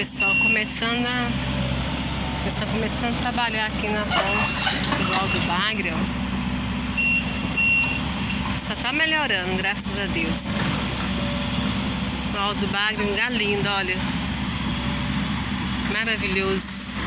pessoal, começando a trabalhar aqui na ponte do Alto do Bagre, ó. Só tá melhorando, graças a Deus. O Alto do Bagre, um lugar lindo, olha. Maravilhoso.